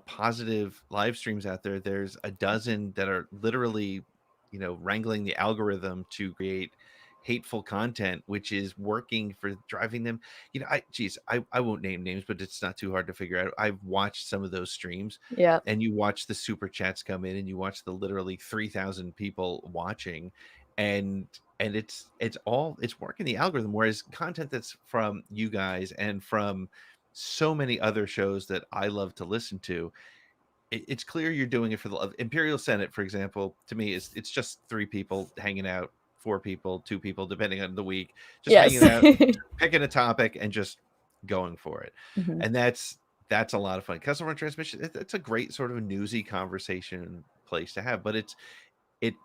positive live streams out there, there's a dozen that are literally wrangling the algorithm to create hateful content, which is working for driving them. I won't name names, but it's not too hard to figure out. I've watched some of those streams, Yeah. and you watch the super chats come in, and you watch the literally 3,000 people watching, and it's working the algorithm. Whereas content that's from you guys and from so many other shows that I love to listen to, it's clear you're doing it for the love. Imperial Senate, for example, to me it's just 3 people hanging out, 4 people, 2 people, depending on the week, just Yes. hanging out, picking a topic and just going for it. Mhm. And that's a lot of fun. Kessel Run Transmission, it's a great sort of newsy conversation place to have, but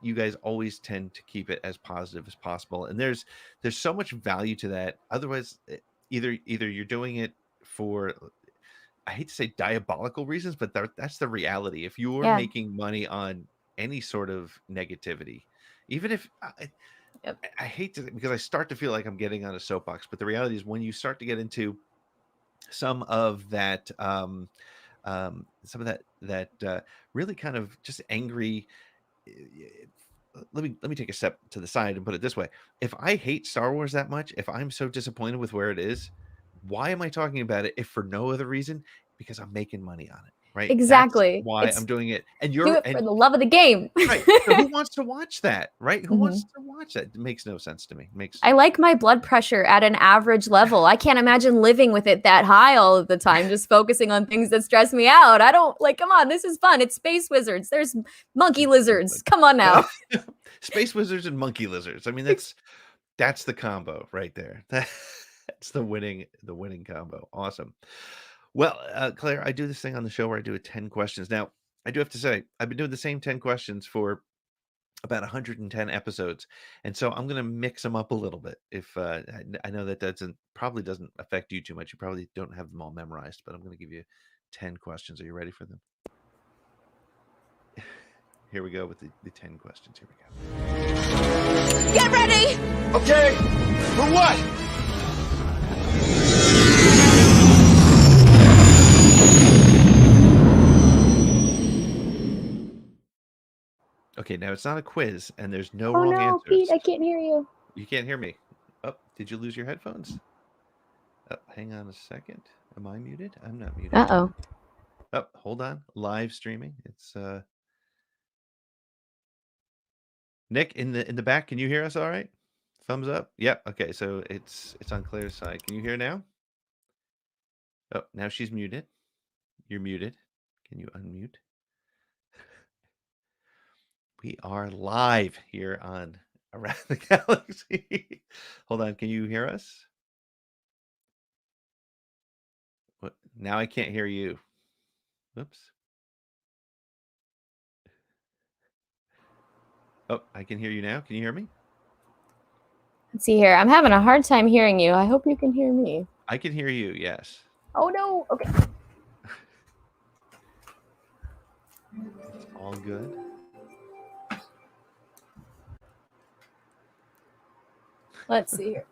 you guys always tend to keep it as positive as possible. And there's so much value to that. Otherwise, either you're doing it for, I hate to say diabolical reasons, but that's the reality. If you're Yeah. making money on any sort of negativity, even if Yep. I hate to, because I start to feel like I'm getting on a soapbox, but the reality is when you start to get into some of that, really kind of just angry. Let me take a step to the side and put it this way. If I hate Star Wars that much, if I'm so disappointed with where it is, why am I talking about it if for no other reason? Because I'm making money on it, right? Exactly. That's why I'm doing it. And Do it for the love of the game. right. So who wants to watch that, right? Who wants to watch that? It makes no sense to me. I like my blood pressure at an average level. I can't imagine living with it that high all of the time, just focusing on things that stress me out. I don't come on, this is fun. It's space wizards. There's monkey lizards. Come on now. Space wizards and monkey lizards. I mean, that's the combo right there. That's the winning combo. Awesome. Well, Claire, I do this thing on the show where I do 10 questions. Now, I do have to say, I've been doing the same 10 questions for about 110 episodes, and so I'm going to mix them up a little bit. If I know that probably doesn't affect you too much. You probably don't have them all memorized, but I'm going to give you 10 questions. Are you ready for them? Here we go with the 10 questions. Here we go. Get ready! Okay, for what? Okay, now it's not a quiz, and there's no Oh wrong no, answers. Pete, I can't hear you. You can't hear me. Oh, did you lose your headphones? Oh, hang on a second. Am I muted? I'm not muted. Uh-oh. Oh, hold on. Live streaming. It's Nick in the back. Can you hear us all right? Thumbs up. Yep. Okay, so it's on Claire's side. Can you hear now? Oh, now she's muted. You're muted. Can you unmute? We are live here on Around the Galaxy. Hold on. Can you hear us? What? Now I can't hear you. Oops. Oh, I can hear you now. Can you hear me? Let's see here. I'm having a hard time hearing you. I hope you can hear me. I can hear you. Yes. Oh no. Okay. It's all good. Let's see here.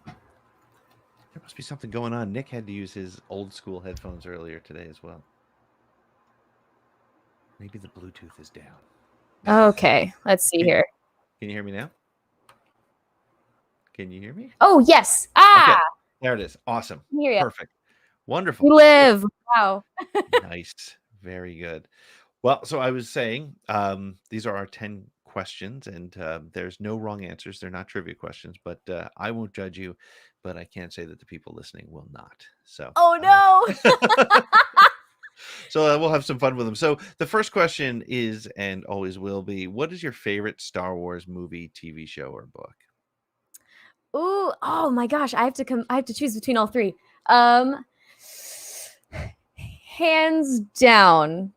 There must be something going on. Nick had to use his old school headphones earlier today as well. Maybe the Bluetooth is down. Okay. Let's see here. Can you hear me now? Can you hear me? Oh yes. Ah. Okay. There it is. Awesome. I hear you. Perfect. Wonderful. You live. Wow. Nice. Very good. Well, so I was saying, these are our 10 questions, and there's no wrong answers. They're not trivia questions, but I won't judge you, but I can't say that the people listening will not. So. Oh no. So we'll have some fun with them. So the first question is, and always will be, what is your favorite Star Wars movie, TV show, or book? Ooh, oh my gosh, I have to choose between all three. Hands down,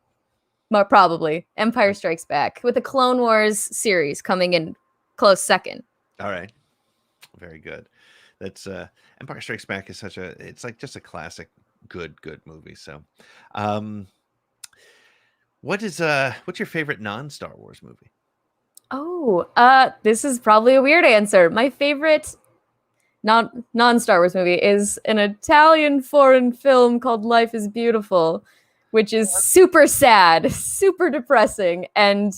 probably Empire Strikes Back, with the Clone Wars series coming in close second. All right. Very good. That's Empire Strikes Back is it's like just a classic good movie. So what's your favorite non-Star Wars movie? Oh, this is probably a weird answer. My favorite non-Star Wars movie is an Italian foreign film called Life is Beautiful, which is super sad, super depressing, and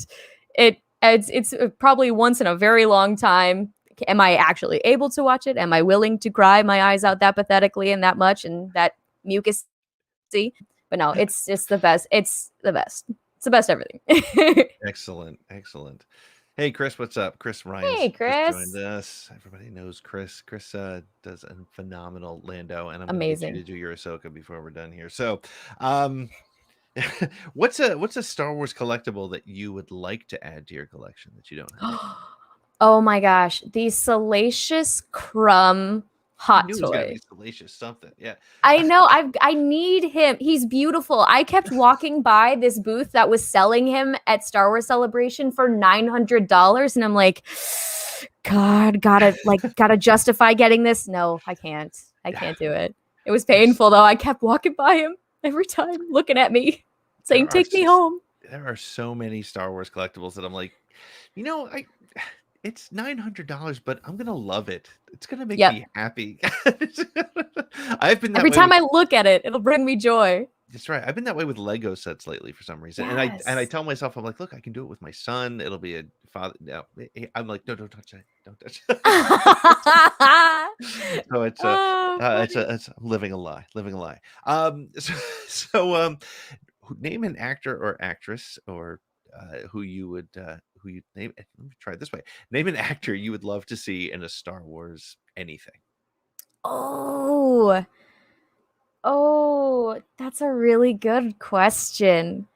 it's probably once in a very long time. Am I actually able to watch it? Am I willing to cry my eyes out that pathetically and that much and that mucus? But no, it's the best. It's the best. It's the best everything. Excellent. Hey, Chris, what's up? Chris Ryan. Hey, Chris. Joined us. Everybody knows Chris. Chris does a phenomenal Lando, and I'm amazing. Going to get you to do your Ahsoka before we're done here. So, what's a Star Wars collectible that you would like to add to your collection that you don't have? Oh my gosh, the Salacious Crumb hot toy. Salacious something. Yeah. I know. I need him. He's beautiful. I kept walking by this booth that was selling him at Star Wars Celebration for $900, and I'm like, God, gotta justify getting this. No, I can't. I can't do it. It was painful though. I kept walking by him every time, looking at me, saying, "Take me home." There are so many Star Wars collectibles that I'm like, it's $900, but I'm gonna love it. It's gonna make me happy. I've been that every way time I look at it, it'll bring me joy. That's right. I've been that way with Lego sets lately for some reason, and I tell myself, I'm like, look, I can do it with my son. It'll be a father. No, I'm like, no, don't touch it. Don't touch it. So it's I'm living a lie. So name an actor or actress or who you name. Let me try it this way. Name an actor you would love to see in a Star Wars anything. Oh, that's a really good question.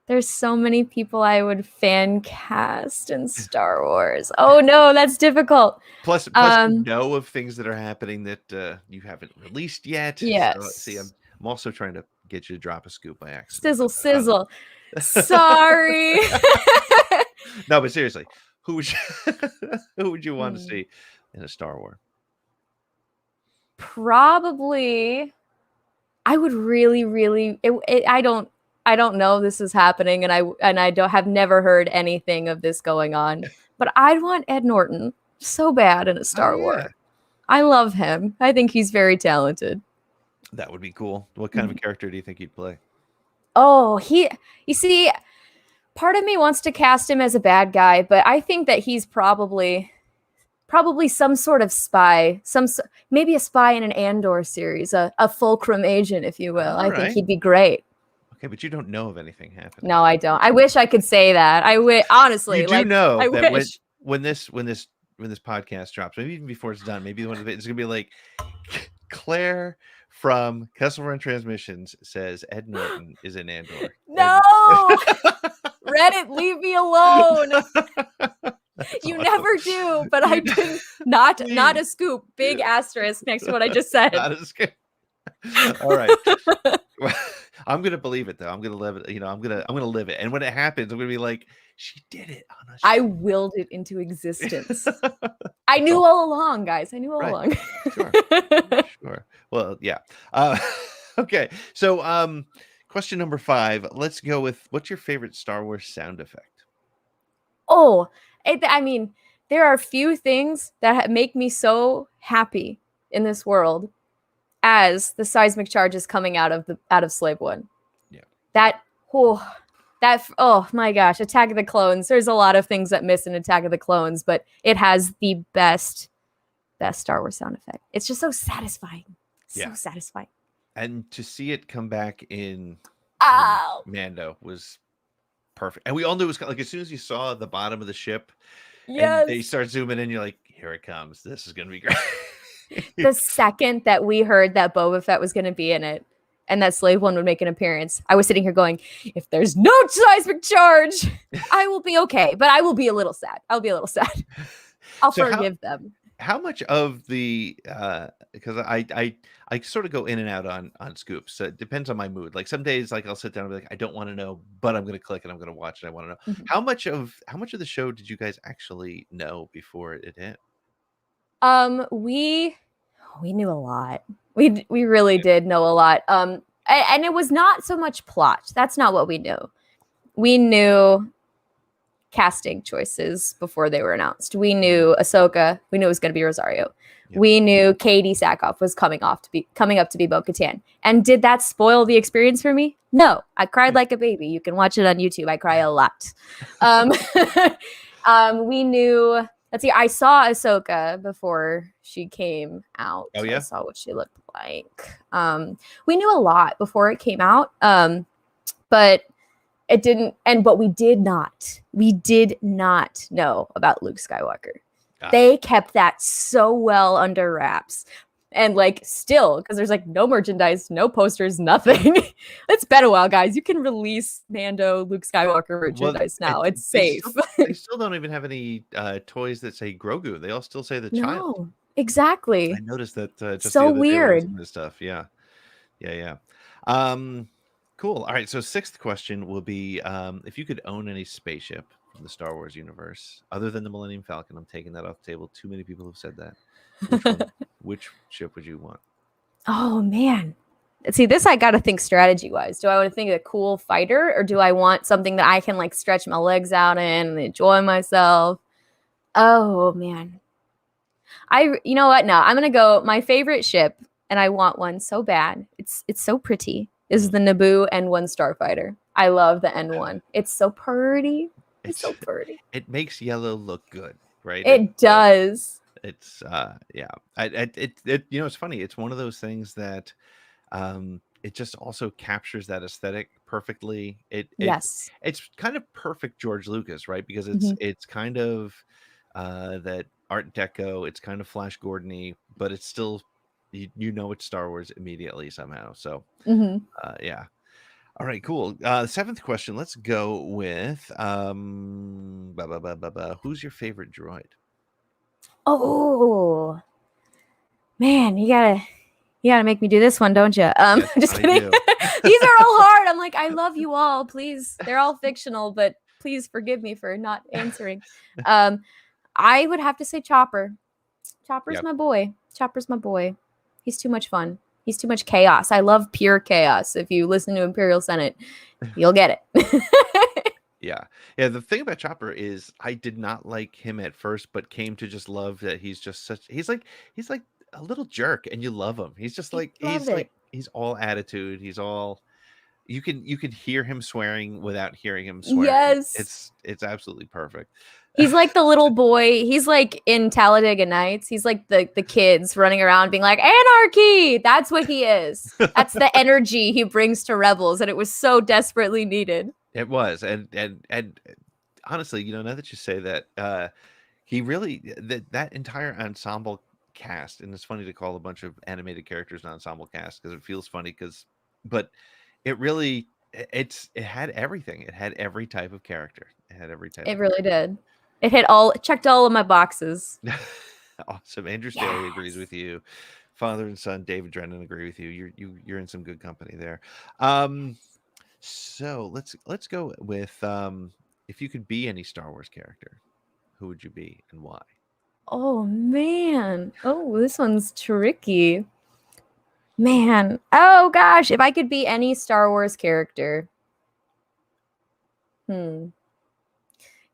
There's so many people I would fan cast in Star Wars. Oh no, that's difficult. Plus you know of things that are happening that you haven't released yet. Yes. So, see, I'm also trying to get you to drop a scoop by accident. Sizzle. Sorry. No, but seriously, who would you want to see in a Star Wars? Probably, I would really. I don't know this is happening, and I have never heard anything of this going on. But I'd want Ed Norton so bad in a Star Wars. I love him. I think he's very talented. That would be cool. What kind of a character do you think he'd play? Oh, you see, part of me wants to cast him as a bad guy, but I think that he's probably some sort of spy, maybe a spy in an Andor series, a fulcrum agent, if you will. I think he'd be great. Okay, but you don't know of anything happening. No, I don't. I wish I could say that. Honestly, you do know that when this podcast drops, maybe even before it's done, maybe one of it is gonna be like Claire from Kessel Run Transmissions says Ed Norton is in Andor. No, Reddit, leave me alone. You never do, but I did not a scoop. Big asterisk next to what I just said. Not a scoop. All right. I'm gonna believe it though. I'm gonna live it. I'm gonna live it. And when it happens, I'm gonna be like, she did it on a show. I willed it into existence. I knew all along, guys. I knew all along. Sure. Well, yeah. Okay. So, question number 5. Let's go with, what's your favorite Star Wars sound effect? Oh, I mean, there are few things that make me so happy in this world as the seismic charges coming out of Slave One. Yeah. Oh my gosh, Attack of the Clones. There's a lot of things that miss in Attack of the Clones, but it has the best Star Wars sound effect. It's just so satisfying. So satisfying. And to see it come back in Mando was perfect. And we all knew it was like, as soon as you saw the bottom of the ship and they start zooming in, you're like, here it comes. This is going to be great. The second that we heard that Boba Fett was going to be in it and that Slave One would make an appearance, I was sitting here going, if there's no seismic charge, I will be okay. But I will be a little sad. I'll forgive them. How much of the because I sort of go in and out on scoops. So it depends on my mood. Like some days, like I'll sit down and be like, I don't want to know, but I'm going to click and I'm going to watch it. I want to know. Mm-hmm. How much of the show did you guys actually know before it hit? We knew a lot. We really did know a lot. And it was not so much plot. That's not what we knew. We knew casting choices before they were announced. We knew Ahsoka. We knew it was going to be Rosario. Yep. We knew Katie Sackhoff was coming up to be Bo-Katan. And did that spoil the experience for me? No. I cried like a baby. You can watch it on YouTube. I cry a lot. We knew. Let's see. I saw Ahsoka before she came out. Oh, yeah? I saw what she looked like. We knew a lot before it came out. But it didn't. But we did not. We did not know about Luke Skywalker. They kept that so well under wraps. And like still, because there's like no merchandise, no posters, nothing. It's been a while, guys. You can release Mando, Luke Skywalker merchandise now. It's safe. They still don't even have any toys that say Grogu. They all still say the child. No, exactly. I noticed that just so the other day weird. some of this stuff. Yeah. Cool. All right. So 6th question will be if you could own any spaceship from the Star Wars universe, other than the Millennium Falcon. I'm taking that off the table. Too many people have said that. Which ship would you want? Oh man. See, this I gotta think strategy wise. Do I want to think of a cool fighter, or do I want something that I can like stretch my legs out in and enjoy myself? Oh man. You know what? No, I'm gonna go my favorite ship, and I want one so bad. It's so pretty. Is the Naboo N1 Starfighter. I love the N1. It's so pretty. It's so pretty. It makes yellow look good, right? It does. It's yeah. It you know, it's funny. It's one of those things that it just also captures that aesthetic perfectly. Yes. It's kind of perfect George Lucas, right? Because it's kind of that Art Deco. It's kind of Flash Gordon-y, but it's still you know it's Star Wars immediately somehow. So yeah. All right, cool. 7th question. Let's go with who's your favorite droid? Oh man, you gotta make me do this one, don't you? Yes, just kidding. These are all hard. I'm like, I love you all. Please, they're all fictional, but please forgive me for not answering. I would have to say Chopper. Chopper's my boy. Chopper's my boy. He's too much fun. He's too much chaos. I love pure chaos. If you listen to Imperial Senate, you'll get it. Yeah. The thing about Chopper is I did not like him at first, but came to just love that he's like a little jerk, and you love him. He's just like he's all attitude. He's all you can hear him swearing without hearing him swearing. Yes. It's absolutely perfect. He's like the little boy. He's like in Talladega Nights. He's like the kids running around being like, anarchy. That's what he is. That's the energy he brings to Rebels. And it was so desperately needed. It was. And honestly, you know, now that you say that, he really, that entire ensemble cast, and it's funny to call a bunch of animated characters an ensemble cast because it feels funny but it really, it had everything. It had every type of character. It really did. It checked all of my boxes. Awesome. Andrew Staley agrees with you. Father and son David Drennan agree with you. You're in some good company there. So let's go with if you could be any Star Wars character, who would you be and why? Oh man. Oh, this one's tricky. Man. Oh gosh, if I could be any Star Wars character.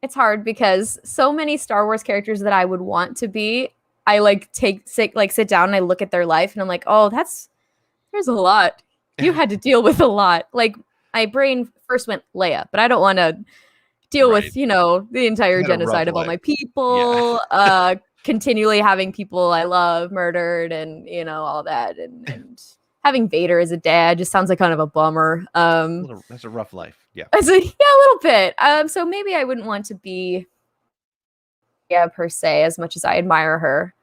It's hard because so many Star Wars characters that I would want to be, I sit down and I look at their life and I'm like, oh, there's a lot. You had to deal with a lot. Like my brain first went Leia, but I don't want to deal with, you know, the entire genocide of all my people, continually having people I love murdered and, you know, all that. And having Vader as a dad just sounds like kind of a bummer. That's a rough life. Yeah. A little bit. So maybe I wouldn't want to be per se, as much as I admire her.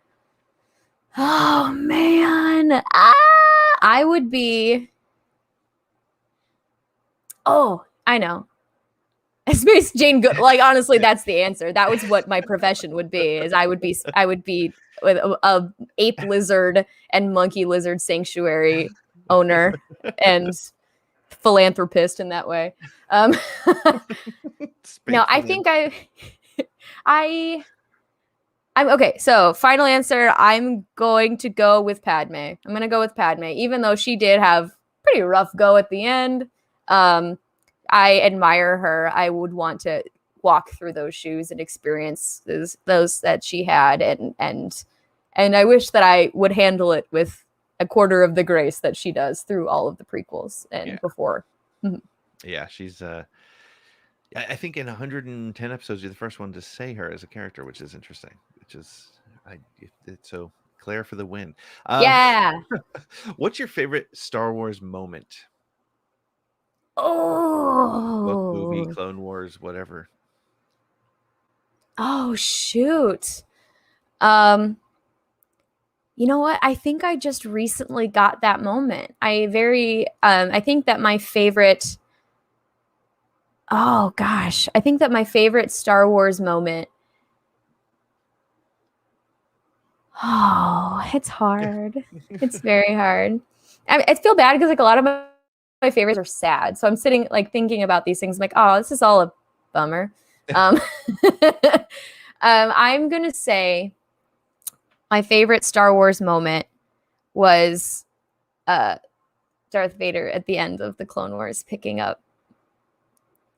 Oh man. I would be. Oh, I know. Space Jane Good. Like honestly, that's the answer. That was what my profession would be. Is I would be with a ape lizard and monkey lizard sanctuary owner and philanthropist in that way. No, I think I'm okay. So final answer, I'm going to go with Padme. I'm going to go with Padme, even though she did have pretty rough go at the end. I admire her. I would want to walk through those shoes and experience those that she had and And I wish that I would handle it with a quarter of the grace that she does through all of the prequels and before. Yeah, she's I think in 110 episodes, you're the first one to say her as a character, which is interesting. So Claire for the win. Yeah. What's your favorite Star Wars moment? Book, movie, Oh. Clone Wars, whatever. Oh shoot. You know what? I think I just recently got that moment. I think that my favorite Oh gosh, I think that my favorite Star Wars moment. Oh, it's hard. It's very hard. I feel bad because like a lot of my favorites are sad. So I'm sitting like thinking about these things. I'm like, oh, this is all a bummer. I'm gonna say my favorite Star Wars moment was Darth Vader at the end of the Clone Wars picking up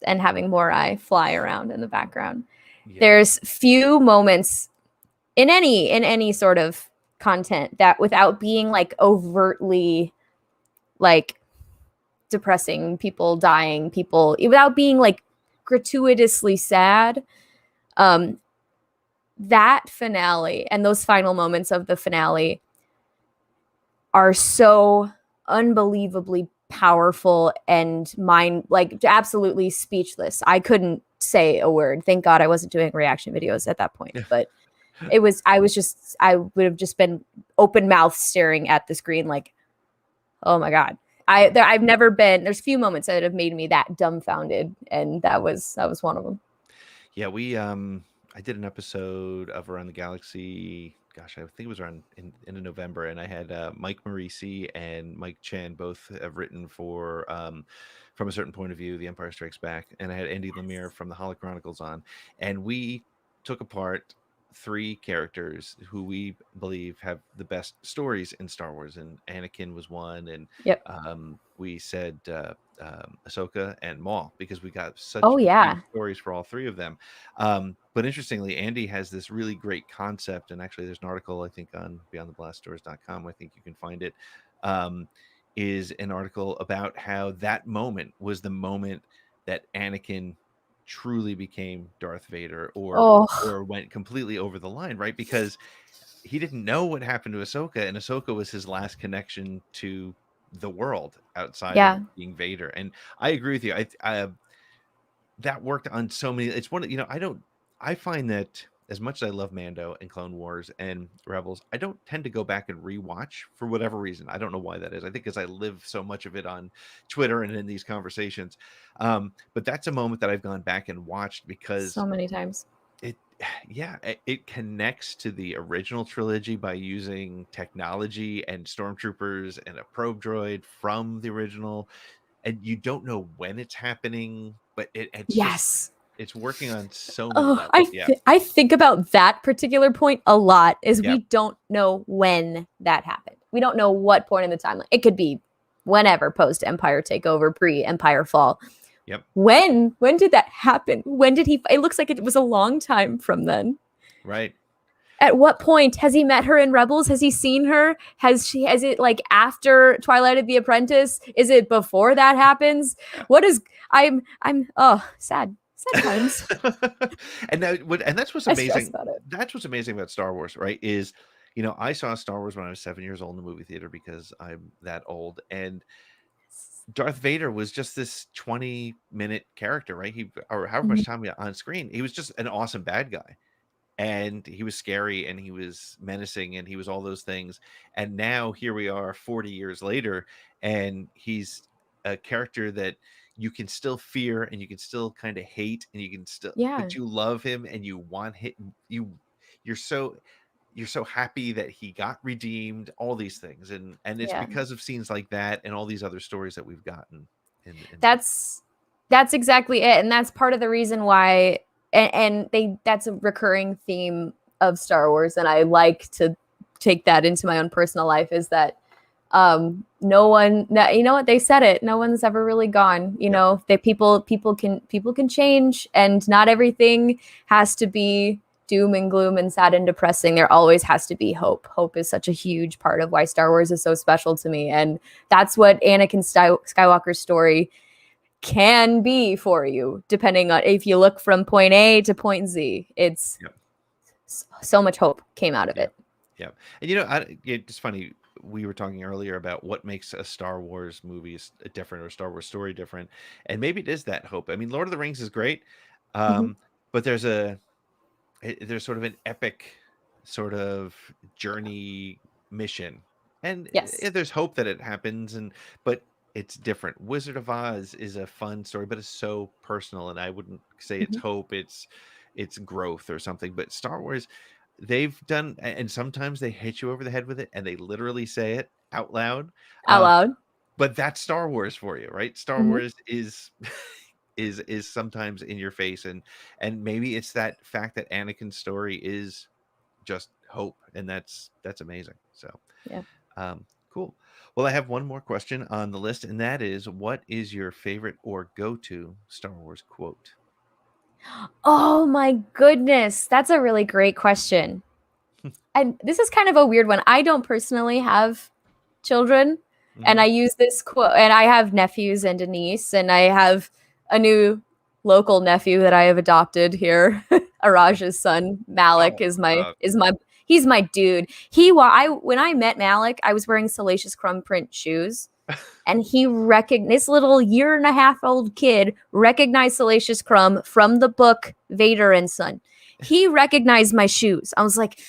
and having Morai fly around in the background. Yeah. There's few moments in any sort of content that without being like overtly like depressing, people dying, people without being like gratuitously sad, that finale and those final moments of the finale are so unbelievably powerful and absolutely speechless. I couldn't say a word. Thank God I wasn't doing reaction videos at that point, but I would have just been open mouth staring at the screen like, oh my God. I've never been, there's few moments that have made me that dumbfounded. And that was one of them. Yeah. I did an episode of Around the Galaxy. Gosh, I think it was around in November, and I had Mike Marisi and Mike Chan both have written for From a Certain Point of View, The Empire Strikes Back, and I had Andy Lemire from the Holo Chronicles on, and we took apart 3 characters who we believe have the best stories in Star Wars, and Anakin was one, and we said Ahsoka and Maul because we got such stories for all 3 of them. But interestingly, Andy has this really great concept, and actually there's an article I think on beyondtheblastdoors.com, I think you can find it, is an article about how that moment was the moment that Anakin truly became Darth Vader or went completely over the line, right? Because he didn't know what happened to Ahsoka, and Ahsoka was his last connection to the world outside of being Vader. And I agree with you. I that worked on so many. It's one, I find that as much as I love Mando and Clone Wars and Rebels, I don't tend to go back and rewatch for whatever reason. I don't know why that is. I think because I live so much of it on Twitter and in these conversations. But that's a moment that I've gone back and watched because so many times. It connects to the original trilogy by using technology and stormtroopers and a probe droid from the original, and you don't know when it's happening, but it's working on so many levels. I think about that particular point a lot. We don't know when that happened. We don't know what point in the timeline. It could be whenever, post Empire takeover, pre Empire fall. Yep. When did that happen? When did he? It looks like it was a long time from then. Right. At what point has he met her in Rebels? Has he seen her? Has it like after Twilight of the Apprentice? Is it before that happens? What is? I'm sad times. and that's what's amazing. That's what's amazing about Star Wars, right? Is I saw Star Wars when I was 7 years old in the movie theater because I'm that old, and Darth Vader was just this 20-minute character, right? Or however much time on screen. He was just an awesome bad guy. And he was scary and he was menacing and he was all those things. And now here we are 40 years later, and he's a character that you can still fear and you can still kind of hate, and you can still, but you love him and you want him. You're so happy that he got redeemed, all these things. And it's because of scenes like that and all these other stories that we've gotten. That's exactly it. And that's part of the reason why, that's a recurring theme of Star Wars. And I like to take that into my own personal life, is that no one, they said it, no one's ever really gone, that people can change, and not everything has to be doom and gloom and sad and depressing, there always has to be hope. Hope is such a huge part of why Star Wars is so special to me. And that's what Anakin Skywalker's story can be for you, depending on if you look from point A to point Z. It's so much hope came out of it. Yeah. And it's funny. We were talking earlier about what makes a Star Wars movie different or a Star Wars story different. And maybe it is that hope. I mean, Lord of the Rings is great. But there's sort of an epic sort of journey mission. And there's hope that it happens. But it's different. Wizard of Oz is a fun story, but it's so personal. And I wouldn't say it's hope. It's growth or something. But Star Wars, they've done, and sometimes they hit you over the head with it and they literally say it out loud. But that's Star Wars for you, right? Star Wars is sometimes in your face, and maybe it's that fact that Anakin's story is just hope, and that's amazing. So cool. Well, I have one more question on the list, and that is, what is your favorite or go-to Star Wars quote? Oh my goodness, that's a really great question. And this is kind of a weird one. I don't personally have children, and I use this quote, and I have nephews and a niece, and I have a new local nephew that I have adopted here. Araj's son, Malik, he's my dude. When I met Malik, I was wearing Salacious Crumb print shoes. And he this little 1.5-year-old kid recognized Salacious Crumb from the book Vader and Son. He recognized my shoes. I was like,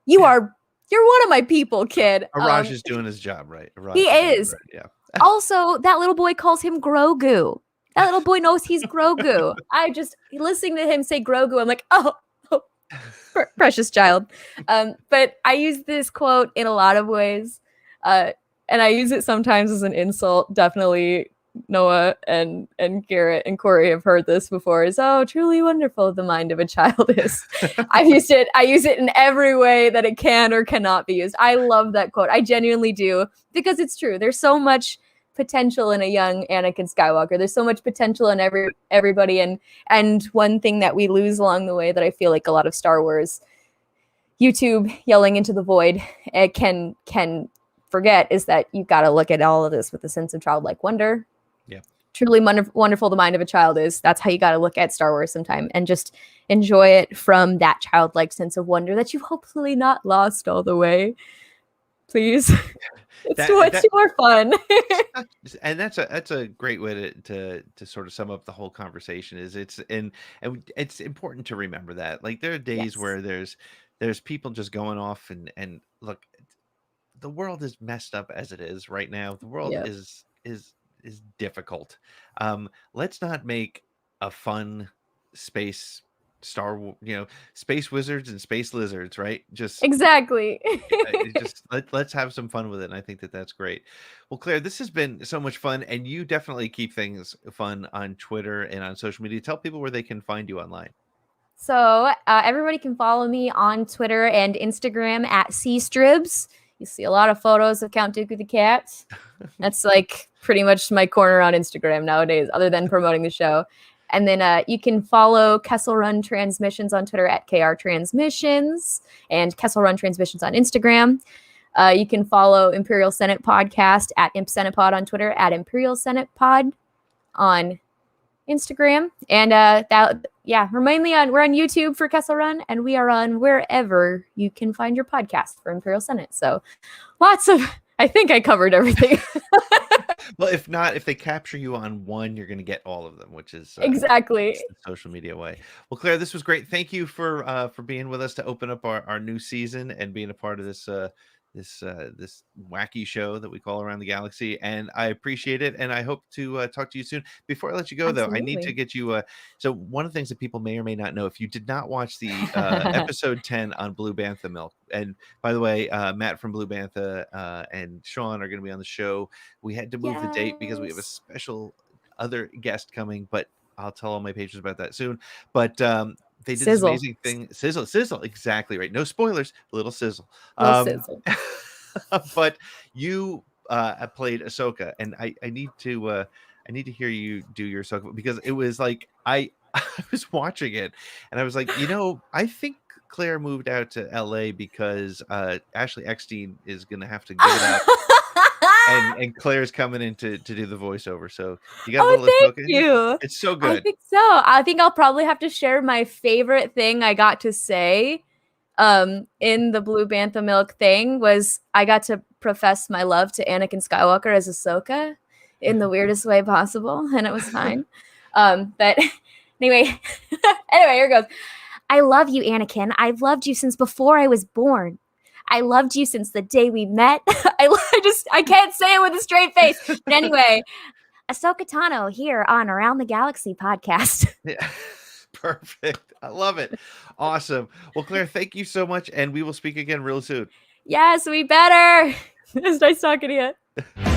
you're one of my people, kid. Araj is doing his job, right? He is. Right. Yeah. Also, that little boy calls him Grogu. That little boy knows he's Grogu. I just listening to him say Grogu, I'm like, oh precious child. But I use this quote in a lot of ways. And I use it sometimes as an insult. Definitely Noah and Garrett and Corey have heard this before. Is truly wonderful the mind of a child is. I use it in every way that it can or cannot be used. I love that quote. I genuinely do, because it's true. There's so much potential in a young Anakin Skywalker. There's so much potential in everybody. And one thing that we lose along the way that I feel like a lot of Star Wars YouTube yelling into the void can forget is that you've got to look at all of this with a sense of childlike wonder. Yeah. Truly wonderful the mind of a child is. That's how you got to look at Star Wars sometime, and just enjoy it from that childlike sense of wonder that you've hopefully not lost all the way. Please. It's more fun. And that's a great way to sort of sum up the whole conversation. Is it's important to remember that, like, there are days where there's people just going off and look, the world is messed up as it is right now. The world is difficult. Let's not make a fun space space wizards and space lizards, right? Just exactly. let's have some fun with it. And I think that's great. Well, Claire, this has been so much fun, and you definitely keep things fun on Twitter and on social media. Tell people where they can find you online. So everybody can follow me on Twitter and Instagram at cstribs. You see a lot of photos of Count Dooku the cat. That's like pretty much my corner on Instagram nowadays, other than promoting the show. And then you can follow Kessel Run Transmissions on Twitter at KR Transmissions, and Kessel Run Transmissions on Instagram. You can follow Imperial Senate Podcast at Imp Senate Pod on Twitter, at Imperial Senate Pod on Instagram. And we're on YouTube for Kessel Run, and we are on wherever you can find your podcast for Imperial Senate. So I think I covered everything. Well, if they capture you on one, you're going to get all of them, which is exactly the social media way. Well, Claire, this was great. Thank you for being with us to open up our new season and being a part of this this wacky show that we call Around the Galaxy, and I appreciate it, and I hope to talk to you soon. Before I let you go, Absolutely. though, I need to get you so one of the things that people may or may not know, if you did not watch the episode 10 on Blue Bantha milk, and by the way, Matt from Blue Bantha and Sean are going to be on the show. We had to move the date because we have a special other guest coming, but I'll tell all my patrons about that soon. But they did this amazing thing. Sizzle, exactly right. No spoilers, little sizzle. Sizzle. But you played Ahsoka, and I need to hear you do your Ahsoka, because it was like I I was watching it and I was like, I think Claire moved out to LA because Ashley Eckstein is gonna have to give it up. And Claire's coming in to do the voiceover. So you got a Oh, little thank Ahsoka in you? you. It's so I good. think so. I think I'll probably have to share my favorite thing I got to say in the Blue Bantha Milk thing was I got to profess my love to Anakin Skywalker as Ahsoka in the weirdest way possible, and it was fine. But anyway, here goes. I love you, Anakin. I've loved you since before I was born. I loved you since the day we met. I can't say it with a straight face. But anyway, Ahsoka Tano here on Around the Galaxy podcast. Yeah. Perfect. I love it. Awesome. Well, Claire, thank you so much. And we will speak again real soon. Yes, we better. It's nice talking to you.